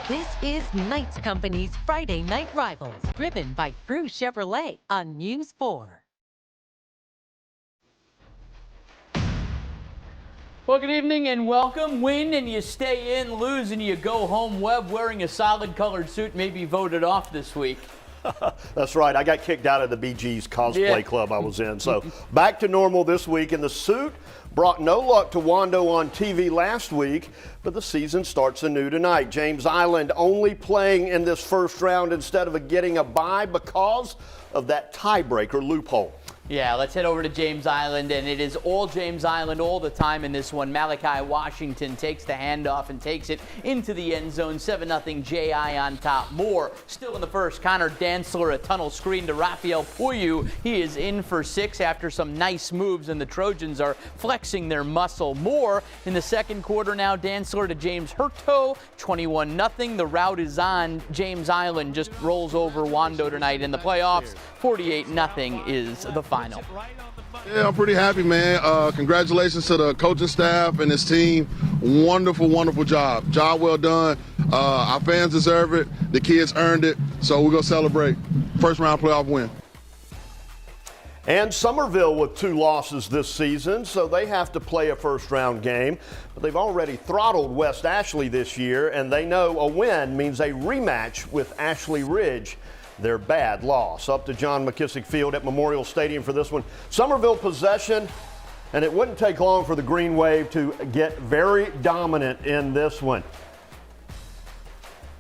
This is Knights Company's Friday Night Rivals, driven by Crew Chevrolet on News 4. Well, good evening and welcome. Win and you stay in, lose and you go home. Webb wearing a solid colored suit may be voted off this week. That's right. I got kicked out of the BG's cosplay club I was in. So back to normal this week. And the suit brought no luck to Wando on TV last week, but the season starts anew tonight. James Island only playing in this first round instead of getting a bye because of that tiebreaker loophole. Yeah, let's head over to James Island, and it is all James Island all the time in this one. Malachi Washington takes the handoff and takes it into the end zone. 7-0 J.I. on top. More still in the first. Connor Dantzler, a tunnel screen to Rafael Puyu. He is in for 6 after some nice moves, and the Trojans are flexing their muscle. More in the second quarter now. Dantzler to James Hurto, 21-0. The route is on. James Island just rolls over Wando tonight in the playoffs. 48-0 is the final. Yeah, I'm pretty happy, man. Congratulations to the coaching staff and his team. Wonderful, wonderful job. Job well done. Our fans deserve it. The kids earned it. So we're going to celebrate. First round playoff win. And Somerville with 2 losses this season, so they have to play a first-round game. But they've already throttled West Ashley this year, and they know a win means a rematch with Ashley Ridge. Their bad loss. Up to John McKissick Field at Memorial Stadium for this one. Somerville possession, and it wouldn't take long for the Green Wave to get very dominant in this one.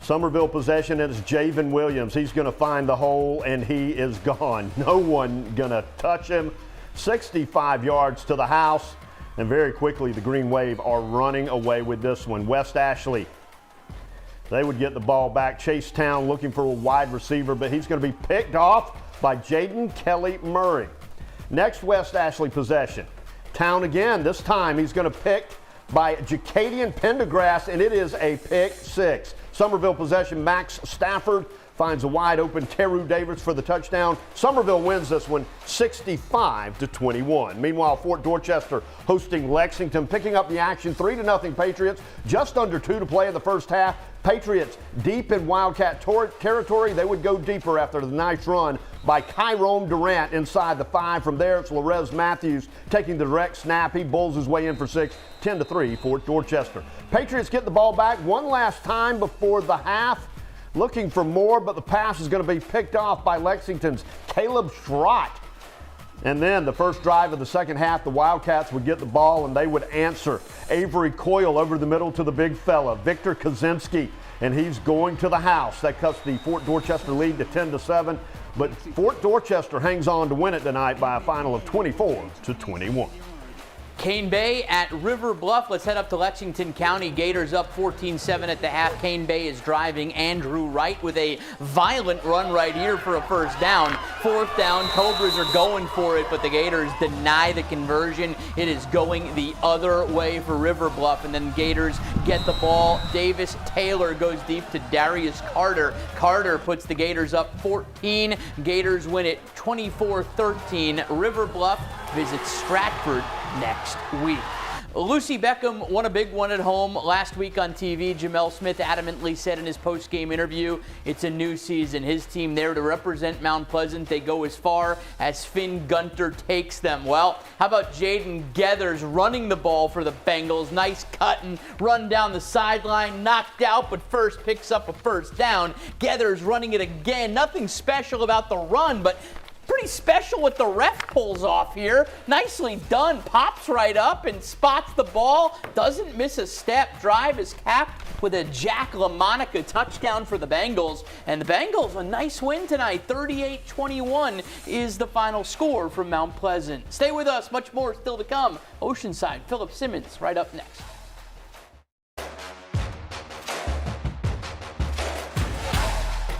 Somerville possession, and it's Javen Williams. He's going to find the hole, and he is gone. No one going to touch him. 65 yards to the house, and very quickly the Green Wave are running away with this one. West Ashley, they would get the ball back. Chase Town looking for a wide receiver, but he's going to be picked off by Jaden Kelly Murray. Next West Ashley possession. Town again. This time he's going to pick by Jacadian Pendergrass, and it is a pick 6. Somerville possession. Max Stafford finds a wide open Teru Davis for the touchdown. Somerville wins this one 65-21. Meanwhile, Fort Dorchester hosting Lexington, picking up the action 3-0 Patriots. Just under 2 to play in the first half. Patriots deep in Wildcat territory. They would go deeper after the nice run by Kyrone Durant inside the 5. From there, it's Larez Matthews taking the direct snap. He bowls his way in for 6. 10-3 Fort Dorchester. Patriots get the ball back one last time before the half. Looking for more, but the pass is going to be picked off by Lexington's Caleb Schrott. And then the first drive of the second half, the Wildcats would get the ball and they would answer. Avery Coyle over the middle to the big fella, Victor Kaczynski, and he's going to the house. That cuts the Fort Dorchester lead to 10-7, but Fort Dorchester hangs on to win it tonight by a final of 24-21. Cane Bay at River Bluff. Let's head up to Lexington County. Gators up 14-7 at the half. Cane Bay is driving. Andrew Wright with a violent run right here for a first down. 4th down. Cobras are going for it, but the Gators deny the conversion. It is going the other way for River Bluff, and then Gators get the ball. Davis Taylor goes deep to Darius Carter. Carter puts the Gators up 14. Gators win it 24-13. River Bluff visits Stratford next week. Lucy Beckham won a big one at home last week on TV. Jamel Smith adamantly said in his post-game interview, it's a new season. His team there to represent Mount Pleasant. They go as far as Finn Gunter takes them. Well, how about Jaden Geathers running the ball for the Bengals? Nice cut and run down the sideline. Knocked out, but first picks up a first down. Geathers running it again. Nothing special about the run, but pretty special what the ref pulls off here. Nicely done. Pops right up and spots the ball. Doesn't miss a step. Drive is capped with a Jack LaMonica touchdown for the Bengals. And the Bengals, a nice win tonight. 38-21 is the final score from Mount Pleasant. Stay with us. Much more still to come. Oceanside, Philip Simmons right up next.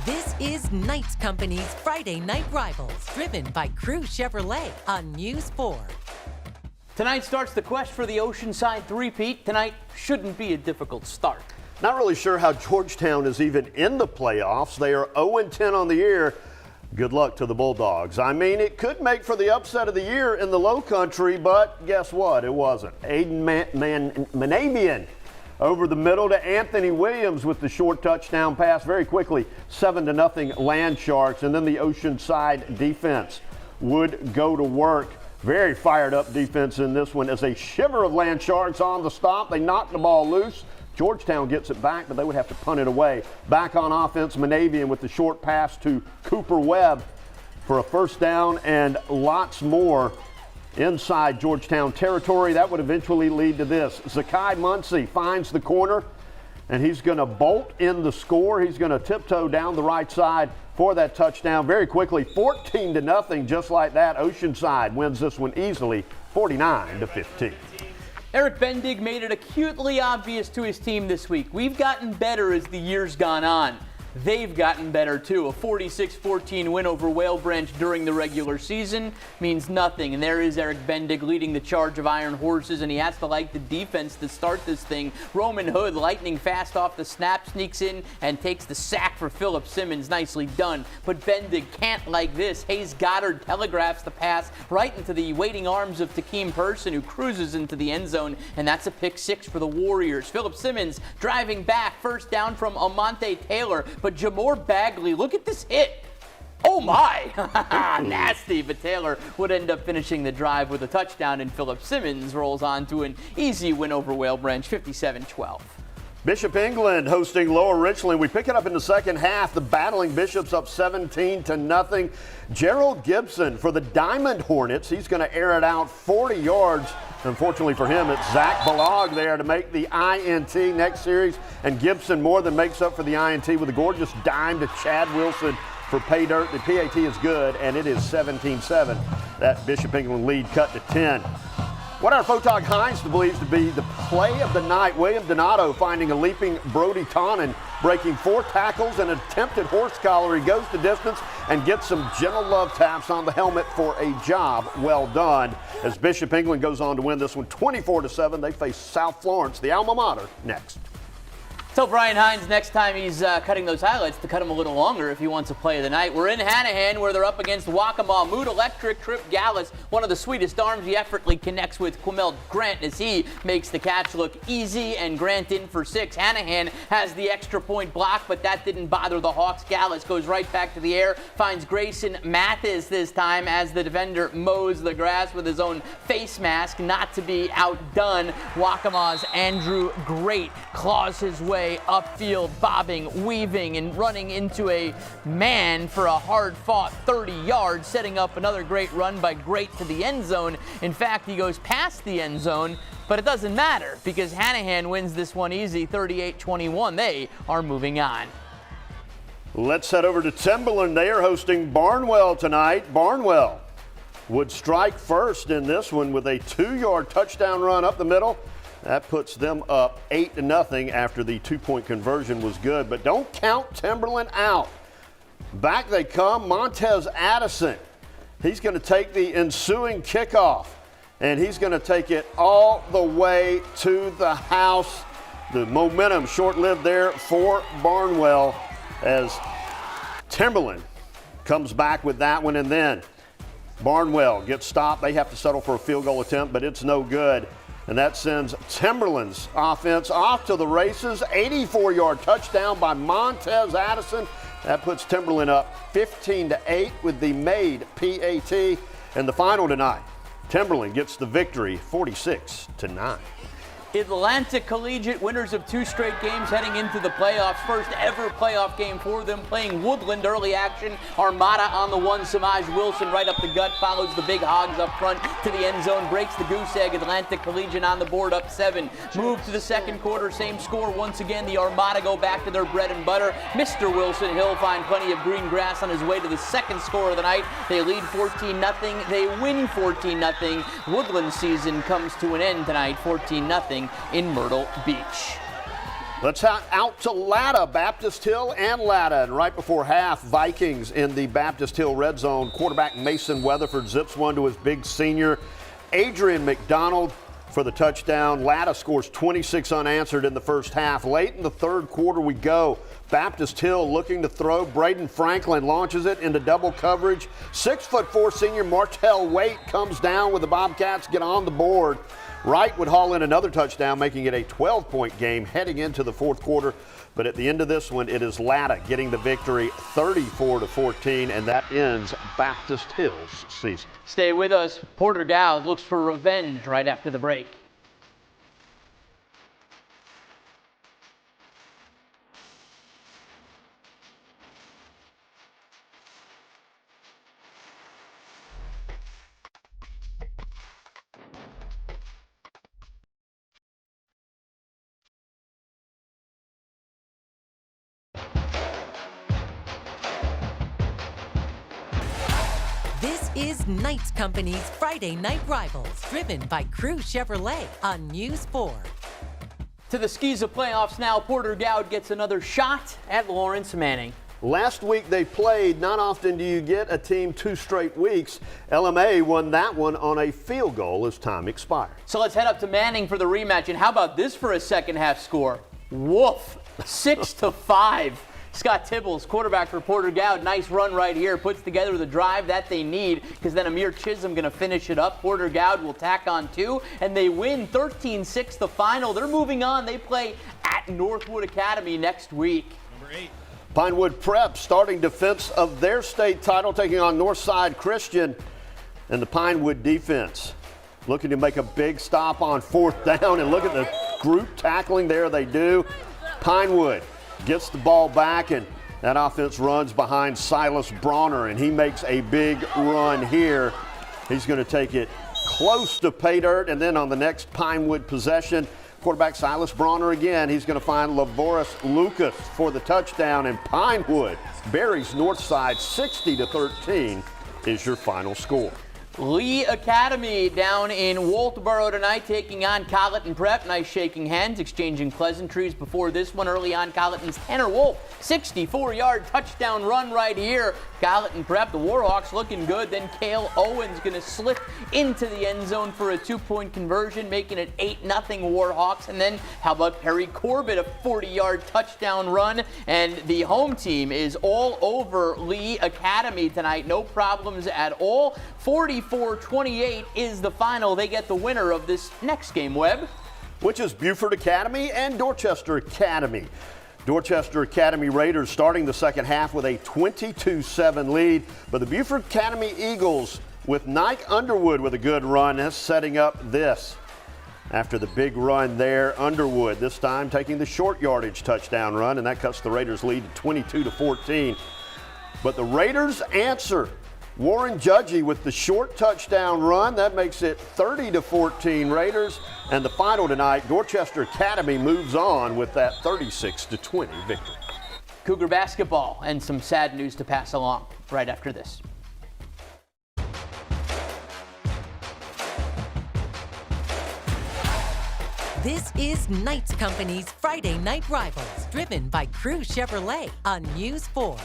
This is Knights Company's Friday Night Rivals, driven by Crew Chevrolet on News 4. Tonight starts the quest for the Oceanside three-peat. Tonight shouldn't be a difficult start. Not really sure how Georgetown is even in the playoffs. They are 0-10 on the year. Good luck to the Bulldogs. I mean, it could make for the upset of the year in the Lowcountry, but guess what? It wasn't. Aiden Manabian Over the middle to Anthony Williams with the short touchdown pass. Very quickly, 7-0 Land Sharks. And then the Oceanside defense would go to work. Very fired up defense in this one as a shiver of Land Sharks on the stop. They knocked the ball loose. Georgetown gets it back, but they would have to punt it away. Back on offense, Monavian with the short pass to Cooper Webb for a first down and lots more inside Georgetown territory. That would eventually lead to this. Zakai Muncie finds the corner, and he's going to bolt in the score. He's going to tiptoe down the right side for that touchdown. Very quickly, 14-0, just like that. Oceanside wins this one easily, 49-15. Eric Bendig made it acutely obvious to his team this week. We've gotten better as the year's gone on. They've gotten better too. A 46-14 win over Whale Branch during the regular season means nothing. And there is Eric Bendig leading the charge of Iron Horses, and he has to like the defense to start this thing. Roman Hood, lightning fast off the snap, sneaks in and takes the sack for Philip Simmons. Nicely done. But Bendig can't like this. Hayes Goddard telegraphs the pass right into the waiting arms of Takeem Person, who cruises into the end zone, and that's a pick six for the Warriors. Philip Simmons driving back, first down from Amonte Taylor. But Jamor Bagley, look at this hit. Oh my, nasty, but Taylor would end up finishing the drive with a touchdown, and Philip Simmons rolls on to an easy win over Whale Branch, 57-12. Bishop England hosting Lower Richland. We pick it up in the second half. The battling Bishops up 17-0. Gerald Gibson for the Diamond Hornets. He's going to air it out 40 yards. Unfortunately for him, it's Zach Balog there to make the INT next series. And Gibson more than makes up for the INT with a gorgeous dime to Chad Wilson for pay dirt. The PAT is good, and it is 17-7. That Bishop England lead cut to 10. What our Photog Hines believes to be the play of the night. William Donato finding a leaping Brody Tonin, breaking 4 tackles and an attempted horse collar. He goes the distance and gets some gentle love taps on the helmet for a job well done. As Bishop England goes on to win this one 24-7, they face South Florence, the alma mater, next. Tell Brian Hines next time he's cutting those highlights to cut them a little longer if he wants a play of the night. We're in Hanahan where they're up against Waccamaw. Mood Electric, Trip Gallus, one of the sweetest arms he effortlessly connects with Quamel Grant as he makes the catch look easy, and Grant in for 6. Hanahan has the extra point block, but that didn't bother the Hawks. Gallus goes right back to the air, finds Grayson Mathis this time as the defender mows the grass with his own face mask, not to be outdone. Waccamaw's Andrew Great claws his way upfield, bobbing, weaving, and running into a man for a hard-fought 30 yards, setting up another great run by Great to the end zone. In fact, he goes past the end zone, but it doesn't matter because Hanahan wins this one easy, 38-21. They are moving on. Let's head over to Timberland. They are hosting Barnwell tonight. Barnwell would strike first in this one with a 2-yard touchdown run up the middle. That puts them up 8-0 after the 2-point conversion was good. But don't count Timberland out. Back they come. Montez Addison. He's going to take the ensuing kickoff, and he's going to take it all the way to the house. The momentum short-lived there for Barnwell as Timberland comes back with that one, and then Barnwell gets stopped. They have to settle for a field goal attempt, but it's no good. And that sends Timberland's offense off to the races. 84-yard touchdown by Montez Addison. That puts Timberland up 15-8 with the made PAT. And the final tonight, Timberland gets the victory 46-9. Atlantic Collegiate, winners of 2 straight games heading into the playoffs. First ever playoff game for them, playing Woodland early action. Armada on the 1, Samaj Wilson right up the gut, follows the Big Hogs up front to the end zone, breaks the goose egg. Atlantic Collegiate on the board up 7. Move to the second quarter, same score once again. The Armada go back to their bread and butter. Mr. Wilson, he'll find plenty of green grass on his way to the second score of the night. They lead 14-0. They win 14-0. Woodland season comes to an end tonight, 14-0. in Myrtle Beach. Let's out to Latta, Baptist Hill and Latta. And right before half, Vikings in the Baptist Hill red zone. Quarterback Mason Weatherford zips one to his big senior, Adrian McDonald, for the touchdown. Latta scores 26 unanswered in the first half. Late in the third quarter we go. Baptist Hill looking to throw. Braden Franklin launches it into double coverage. 6'4" senior Martell Waite comes down with the Bobcats get on the board. Wright would haul in another touchdown, making it a 12-point game heading into the fourth quarter. But at the end of this one, it is Latta getting the victory 34-14, and that ends Baptist Hill's season. Stay with us. Porter-Gaud looks for revenge right after the break. This is Knights Company's Friday Night Rivals, driven by Crew Chevrolet on News 4. To the Skeeza playoffs now, Porter-Gaud gets another shot at Lawrence Manning. Last week they played. Not often do you get a team 2 straight weeks. LMA won that one on a field goal as time expired. So let's head up to Manning for the rematch. And how about this for a second half score? Woof, 6-5. Scott Tibbles, quarterback for Porter-Gaud, nice run right here, puts together the drive that they need, because then Amir Chisholm going to finish it up. Porter-Gaud will tack on 2, and they win 13-6 the final. They're moving on. They play at Northwood Academy next week. Number 8. Pinewood Prep starting defense of their state title, taking on Northside Christian, and the Pinewood defense looking to make a big stop on 4th down, and look at the group tackling there they do. Pinewood gets the ball back, and that offense runs behind Silas Bronner, and he makes a big run here. He's going to take it close to pay dirt, and then on the next Pinewood possession, quarterback Silas Bronner again. He's going to find Lavoris Lucas for the touchdown, and Pinewood buries Northside 60-13 is your final score. Lee Academy down in Walterboro tonight, taking on Collegiate and Prep. Nice shaking hands, exchanging pleasantries before this one. Early on, Collegiate's Tanner Wolf, 64-yard touchdown run right here. Collegiate and Prep, the Warhawks looking good. Then Cale Owens going to slip into the end zone for a 2-point conversion, making it 8-0 Warhawks. And then how about Perry Corbett, a 40-yard touchdown run. And the home team is all over Lee Academy tonight. No problems at all. 44-28 is the final. They get the winner of this next game, Webb. Which is Beaufort Academy and Dorchester Academy. Dorchester Academy Raiders starting the second half with a 22-7 lead, but the Beaufort Academy Eagles with Nike Underwood with a good run is setting up this. After the big run there, Underwood this time taking the short yardage touchdown run, and that cuts the Raiders lead to 22-14. But the Raiders answer. Warren Judgy with the short touchdown run. That makes it 30-14 Raiders. And the final tonight, Dorchester Academy moves on with that 36-20 victory. Cougar basketball and some sad news to pass along right after this. This is Knights Company's Friday Night Rivals, driven by Crew Chevrolet on News 4.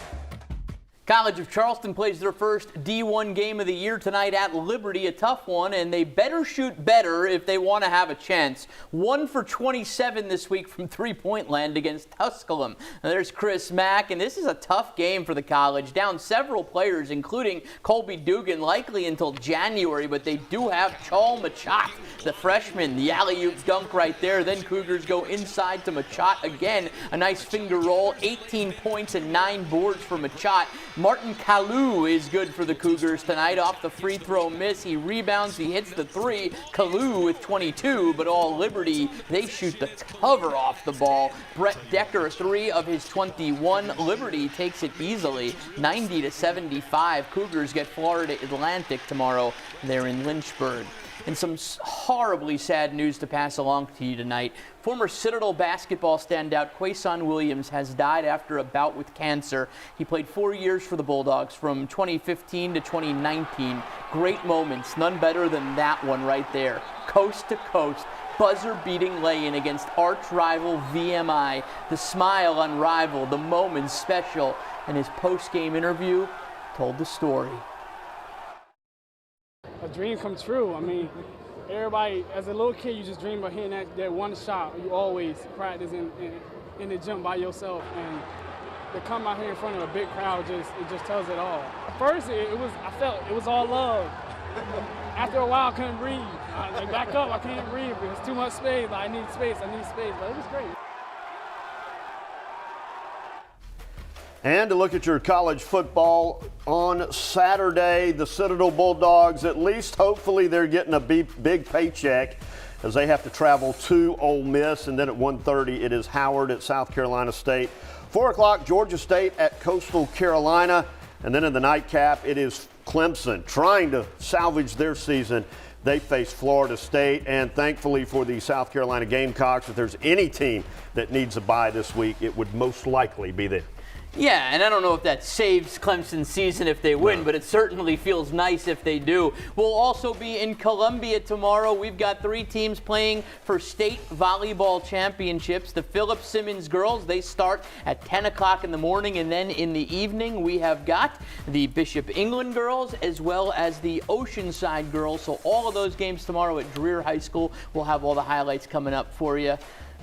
College of Charleston plays their first D1 game of the year tonight at Liberty, a tough one, and they better shoot better if they want to have a chance. 1 for 27 this week from three-point land against Tusculum. Now, there's Chris Mack, and this is a tough game for the college. Down several players, including Colby Dugan, likely until January, but they do have Chal Machat, the freshman, the alley-oop dunk right there. Then Cougars go inside to Machat again. A nice finger roll, 18 points and 9 boards for Machat. Martin Kalu is good for the Cougars tonight off the free throw miss. He rebounds, he hits the 3. Kalu with 22, but all Liberty, they shoot the cover off the ball. Brett Decker, 3 of his 21. Liberty takes it easily, 90-75. Cougars get Florida Atlantic tomorrow. They're in Lynchburg. And some horribly sad news to pass along to you tonight. Former Citadel basketball standout Quaison Williams has died after a bout with cancer. He played 4 years for the Bulldogs from 2015 to 2019. Great moments, none better than that one right there. Coast to coast, buzzer-beating lay-in against arch-rival VMI. The smile unrivaled, the moments special, and his post-game interview told the story. A dream come true. I mean, everybody, as a little kid, you just dream about hitting that one shot. You always practice in the gym by yourself, and to come out here in front of a big crowd, it just tells it all. At first, I felt it was all love. after a while, I couldn't breathe. Like, back up, I can't breathe. There's too much space. Like, I need space. But it was great. And to look at your college football on Saturday, the Citadel Bulldogs, at least hopefully they're getting a big paycheck as they have to travel to Ole Miss. And then at 1:30, it is Howard at South Carolina State. 4 o'clock, Georgia State at Coastal Carolina. And then in the nightcap, it is Clemson trying to salvage their season. They face Florida State, and thankfully for the South Carolina Gamecocks, if there's any team that needs a bye this week, it would most likely be them. Yeah, and I don't know if that saves Clemson's season if they win, but it certainly feels nice if they do. We'll also be in Columbia tomorrow. We've got 3 teams playing for state volleyball championships. The Philip Simmons girls, they start at 10 o'clock in the morning, and then in the evening we have got the Bishop England girls as well as the Oceanside girls. So all of those games tomorrow at Dreer High School. We'll have all the highlights coming up for you.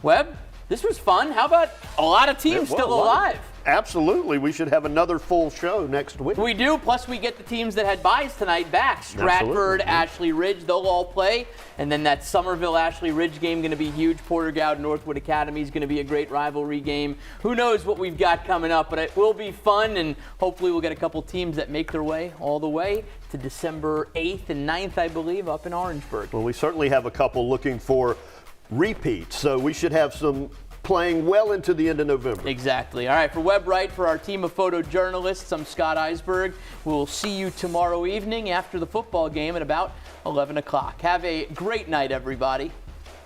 Webb, this was fun. How about a lot of teams still alive? Absolutely. We should have another full show next week. We do. Plus, we get the teams that had byes tonight back. Stratford, Ashley Ridge, they'll all play. And then that Somerville-Ashley Ridge game going to be huge. Porter-Gaud, Northwood Academy is going to be a great rivalry game. Who knows what we've got coming up, but it will be fun. And hopefully we'll get a couple teams that make their way all the way to December 8th and 9th, I believe, up in Orangeburg. Well, we certainly have a couple looking for repeats. So we should have some playing well into the end of November. Exactly. All right, for Webb Wright, for our team of photojournalists, I'm Scott Eisberg. We'll see you tomorrow evening after the football game at about 11 o'clock. Have a great night, everybody.